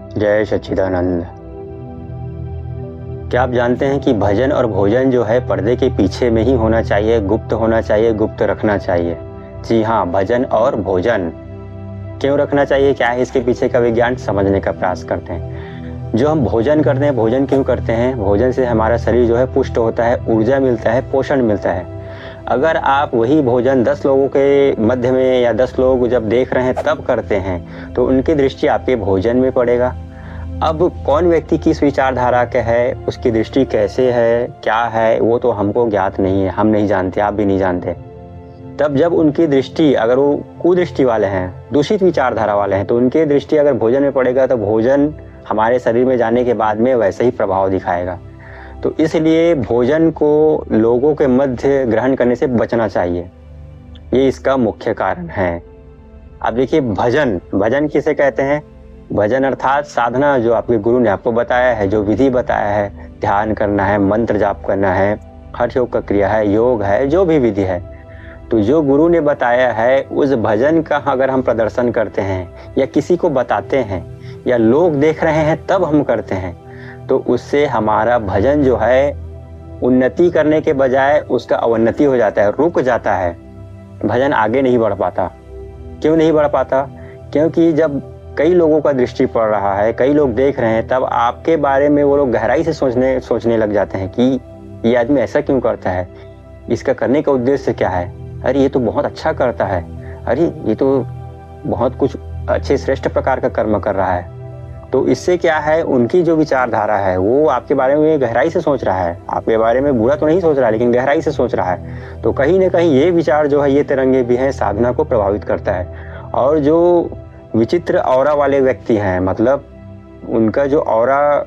जय सच्चिदानंद। क्या आप जानते हैं कि भजन और भोजन जो है पर्दे के पीछे में ही होना चाहिए, गुप्त होना चाहिए, गुप्त रखना चाहिए। जी हाँ, भजन और भोजन क्यों रखना चाहिए, क्या है इसके पीछे का विज्ञान, समझने का प्रयास करते हैं। जो हम भोजन करते हैं, भोजन क्यों करते हैं? भोजन से हमारा शरीर जो है पुष्ट होता है, ऊर्जा मिलता है, पोषण मिलता है। अगर आप वही भोजन 10 लोगों के मध्य में या 10 लोग जब देख रहे हैं तब करते हैं तो उनकी दृष्टि आपके भोजन में पड़ेगा। अब कौन व्यक्ति किस विचारधारा का है, उसकी दृष्टि कैसे है, क्या है, वो तो हमको ज्ञात नहीं है, हम नहीं जानते, आप भी नहीं जानते। तब जब उनकी दृष्टि, अगर वो कुदृष्टि वाले हैं, दूषित विचारधारा वाले हैं, तो उनकी दृष्टि अगर भोजन में पड़ेगा तो भोजन हमारे शरीर में जाने के बाद में वैसे ही प्रभाव दिखाएगा। तो इसलिए भोजन को लोगों के मध्य ग्रहण करने से बचना चाहिए, ये इसका मुख्य कारण है। अब देखिए, भजन किसे कहते हैं? भजन अर्थात साधना, जो आपके गुरु ने आपको बताया है, जो विधि बताया है, ध्यान करना है, मंत्र जाप करना है, हठ योग का क्रिया है, योग है, जो भी विधि है, तो जो गुरु ने बताया है उस भजन का अगर हम प्रदर्शन करते हैं या किसी को बताते हैं या लोग देख रहे हैं तब हम करते हैं, तो उससे हमारा भजन जो है उन्नति करने के बजाय उसका अवन्नति हो जाता है, रुक जाता है। भजन आगे नहीं बढ़ पाता। क्यों नहीं बढ़ पाता? क्योंकि जब कई लोगों का दृष्टि पड़ रहा है, कई लोग देख रहे हैं, तब आपके बारे में वो लोग गहराई से सोचने लग जाते हैं कि ये आदमी ऐसा क्यों करता है, इसका करने का उद्देश्य क्या है, अरे ये तो बहुत अच्छा करता है, अरे ये तो बहुत कुछ अच्छे श्रेष्ठ प्रकार का कर्म कर रहा है। तो इससे क्या है, उनकी जो विचारधारा है वो आपके बारे में गहराई से सोच रहा है, आपके बारे में बुरा तो नहीं सोच रहा है लेकिन गहराई से सोच रहा है। तो कहीं ना कहीं ये विचार जो है, ये तिरंगे भी हैं, साधना को प्रभावित करता है। और जो विचित्र ऑरा वाले व्यक्ति हैं, मतलब उनका जो ऑरा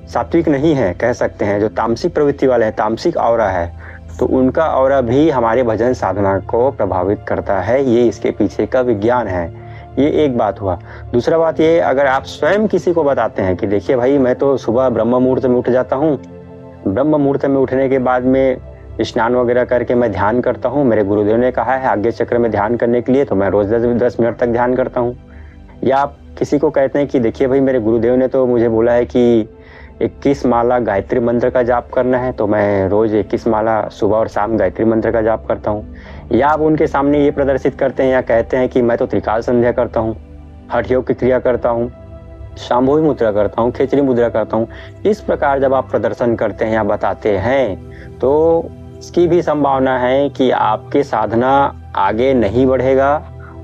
सात्विक नहीं है कह सकते हैं, जो तामसिक प्रवृत्ति वाले हैं, तामसिक ऑरा है, तो उनका ऑरा भी हमारे भजन साधना को प्रभावित करता है। ये इसके पीछे का विज्ञान है। ये एक बात हुआ। दूसरा बात ये, अगर आप स्वयं किसी को बताते हैं कि देखिए भाई, मैं तो सुबह ब्रह्म मुहूर्त में उठ जाता हूँ, ब्रह्म मुहूर्त में उठने के बाद में स्नान वगैरह करके मैं ध्यान करता हूँ, मेरे गुरुदेव ने कहा है आज्ञा चक्र में ध्यान करने के लिए, तो मैं रोज 10 मिनट तक ध्यान करता हूँ। या आप किसी को कहते हैं कि देखिए भाई, मेरे गुरुदेव ने तो मुझे बोला है कि 21 माला गायत्री मंत्र का जाप करना है, तो मैं रोज 21 माला सुबह और शाम गायत्री मंत्र का जाप करता हूँ। या आप उनके सामने ये प्रदर्शित करते हैं या कहते हैं कि मैं तो त्रिकाल संध्या करता हूँ, हठ योग की क्रिया करता हूँ, शांभवी मुद्रा करता हूँ, खेचरी मुद्रा करता हूँ। इस प्रकार जब आप प्रदर्शन करते हैं या बताते हैं तो इसकी भी संभावना है कि आपके साधना आगे नहीं बढ़ेगा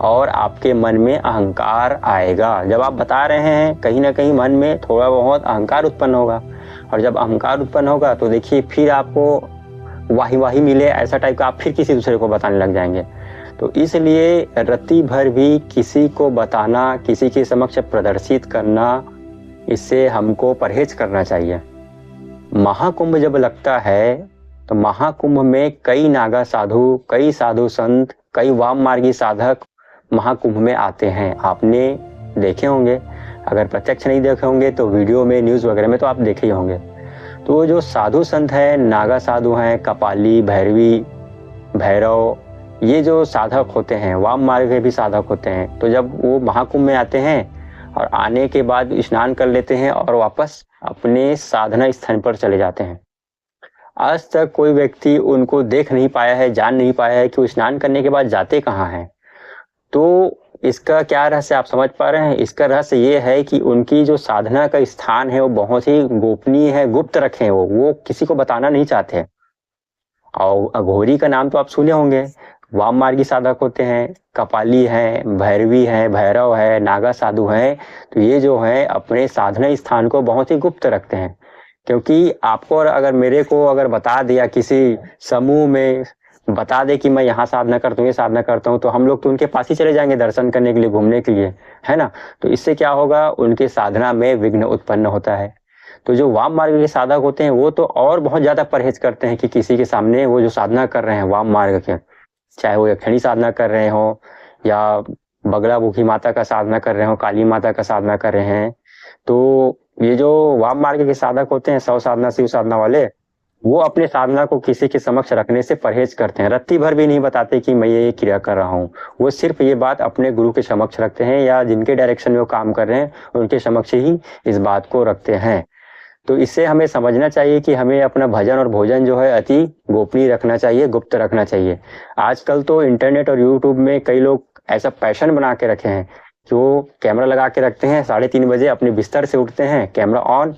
और आपके मन में अहंकार आएगा। जब आप बता रहे हैं, कहीं ना कहीं मन में थोड़ा बहुत अहंकार उत्पन्न होगा, और जब अहंकार उत्पन्न होगा तो देखिए फिर आपको वाही मिले ऐसा टाइप का आप फिर किसी दूसरे को बताने लग जाएंगे। तो इसलिए रत्ती भर भी किसी को बताना, किसी के समक्ष प्रदर्शित करना, इससे हमको परहेज करना चाहिए। महाकुंभ जब लगता है तो महाकुंभ में कई नागा साधु, कई साधु संत, कई वाम मार्गी साधक महाकुंभ में आते हैं। आपने देखे होंगे, अगर प्रत्यक्ष नहीं देखे होंगे तो वीडियो में, न्यूज़ वगैरह में तो आप देखे ही होंगे। तो जो साधु संत हैं, नागा साधु हैं, कपाली, भैरवी, भैरव, ये जो साधक होते हैं, वाम मार्ग के भी साधक होते हैं, तो जब वो महाकुंभ में आते हैं और आने के बाद स्नान कर लेते हैं और वापस अपने साधना स्थान पर चले जाते हैं। आज तक कोई व्यक्ति उनको देख नहीं पाया है, जान नहीं पाया है कि वो स्नान करने के बाद जाते कहाँ हैं। तो इसका क्या रहस्य आप समझ पा रहे हैं? इसका रहस्य ये है कि उनकी जो साधना का स्थान है वो बहुत ही गोपनीय है, गुप्त रखे हैं, वो किसी को बताना नहीं चाहते। और अघोरी का नाम तो आप सुने होंगे, वाम मार्गी साधक होते हैं, कपाली हैं, भैरवी हैं, भैरव है, नागा साधु हैं। तो ये जो है अपने साधना स्थान को बहुत ही गुप्त रखते हैं, क्योंकि आपको अगर मेरे को अगर बता दिया, किसी समूह में बता दे कि मैं यहाँ साधना करता हूँ, ये साधना करता हूँ, तो हम लोग तो उनके पास ही चले जाएंगे दर्शन करने के लिए, घूमने के लिए, है ना। तो इससे क्या होगा, उनके साधना में विघ्न उत्पन्न होता है। तो जो वाम मार्ग के साधक होते हैं वो तो और बहुत ज्यादा परहेज करते हैं कि किसी के सामने वो जो साधना कर रहे हैं वाम मार्ग के, चाहे वो यक्षिणी साधना कर रहे हो या बगलामुखी माता का साधना कर रहे हो, काली माता का साधना कर रहे हैं, तो ये जो वाम मार्ग के साधक होते हैं, सौ साधना शिव साधना वाले, वो अपने साधना को किसी के समक्ष रखने से परहेज करते हैं, रत्ती भर भी नहीं बताते कि मैं ये क्रिया कर रहा हूँ। वो सिर्फ ये बात अपने गुरु के समक्ष रखते हैं या जिनके डायरेक्शन में वो काम कर रहे हैं उनके समक्ष ही इस बात को रखते हैं। तो इससे हमें समझना चाहिए कि हमें अपना भजन और भोजन जो है अति गोपनीय रखना चाहिए, गुप्त रखना चाहिए। आजकल तो इंटरनेट और यूट्यूब में कई लोग ऐसा पैशन बना के रखे हैं कि वो कैमरा लगा के रखते हैं, 3:30 बजे अपने बिस्तर से उठते हैं, कैमरा ऑन,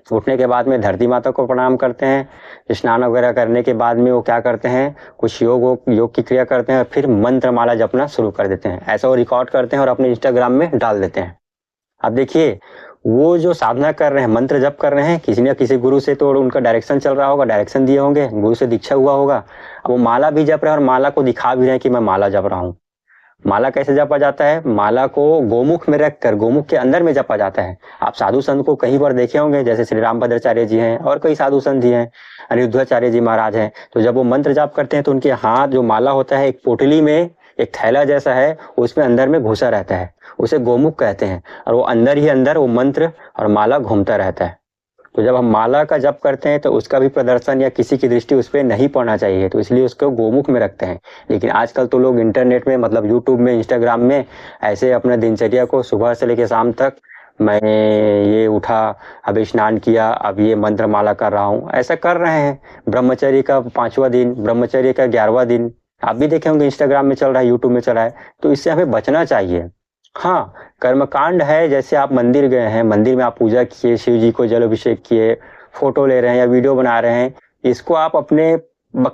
उठने के बाद में धरती माता को प्रणाम करते हैं, स्नान वगैरह करने के बाद में वो क्या करते हैं, कुछ योग की क्रिया करते हैं और फिर मंत्र माला जपना शुरू कर देते हैं। ऐसा वो रिकॉर्ड करते हैं और अपने इंस्टाग्राम में डाल देते हैं। अब देखिए, वो जो साधना कर रहे हैं, मंत्र जप कर रहे हैं, किसी न किसी गुरु से तो उनका डायरेक्शन चल रहा होगा, डायरेक्शन दिए होंगे, गुरु से दीक्षा हुआ होगा। अब वो माला भी जप रहे हैं और माला को दिखा भी रहे हैं कि मैं माला जप रहा हूँ। माला कैसे जपा जाता है? माला को गोमुख में रखकर, गोमुख के अंदर में जपा जाता है। आप साधु संत को कहीं पर देखे होंगे, जैसे श्री रामभद्राचार्य जी हैं और कई साधु संत जी हैं, अनिरुद्धाचार्य जी महाराज हैं। तो जब वो मंत्र जाप करते हैं तो उनके हाथ जो माला होता है एक पोटली में, एक थैला जैसा है, उसमें अंदर में घुसा रहता है, उसे गोमुख कहते हैं। और वो अंदर ही अंदर वो मंत्र और माला घूमता रहता है। तो जब हम माला का जप करते हैं तो उसका भी प्रदर्शन या किसी की दृष्टि उस पर नहीं पड़ना चाहिए, तो इसलिए उसको गोमुख में रखते हैं। लेकिन आजकल तो लोग इंटरनेट में, मतलब यूट्यूब में, इंस्टाग्राम में ऐसे अपने दिनचर्या को सुबह से लेकर शाम तक, मैं ये उठा, अब स्नान किया, अब ये मंत्र माला कर रहा हूँ, ऐसा कर रहे हैं। ब्रह्मचर्य का 5वां दिन, ब्रह्मचर्य का 11वां दिन, आप भी देखे होंगे इंस्टाग्राम में चल रहा है, यूट्यूब में चल रहा है। तो इससे हमें बचना चाहिए। हाँ, कर्मकांड है, जैसे आप मंदिर गए हैं, मंदिर में आप पूजा किए, शिव जी को जल अभिषेक किए, फोटो ले रहे हैं या वीडियो बना रहे हैं, इसको आप अपने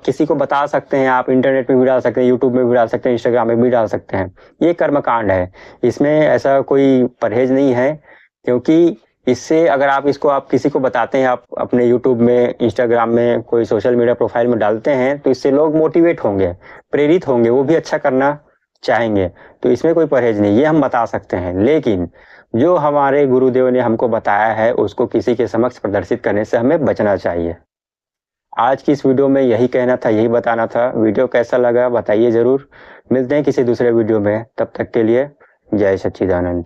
किसी को बता सकते हैं, आप इंटरनेट में भी डाल सकते हैं, यूट्यूब में भी डाल सकते हैं, इंस्टाग्राम में भी डाल सकते हैं। ये कर्मकांड है, इसमें ऐसा कोई परहेज नहीं है। क्योंकि इससे अगर आप इसको आप किसी को बताते हैं, आप अपने यूट्यूब में, इंस्टाग्राम में, कोई सोशल मीडिया प्रोफाइल में डालते हैं, तो इससे लोग मोटिवेट होंगे, प्रेरित होंगे, वो भी अच्छा करना चाहेंगे। तो इसमें कोई परहेज नहीं, ये हम बता सकते हैं। लेकिन जो हमारे गुरुदेव ने हमको बताया है उसको किसी के समक्ष प्रदर्शित करने से हमें बचना चाहिए। आज की इस वीडियो में यही कहना था, यही बताना था। वीडियो कैसा लगा बताइए जरूर। मिलते हैं किसी दूसरे वीडियो में, तब तक के लिए जय सच्चिदानंद।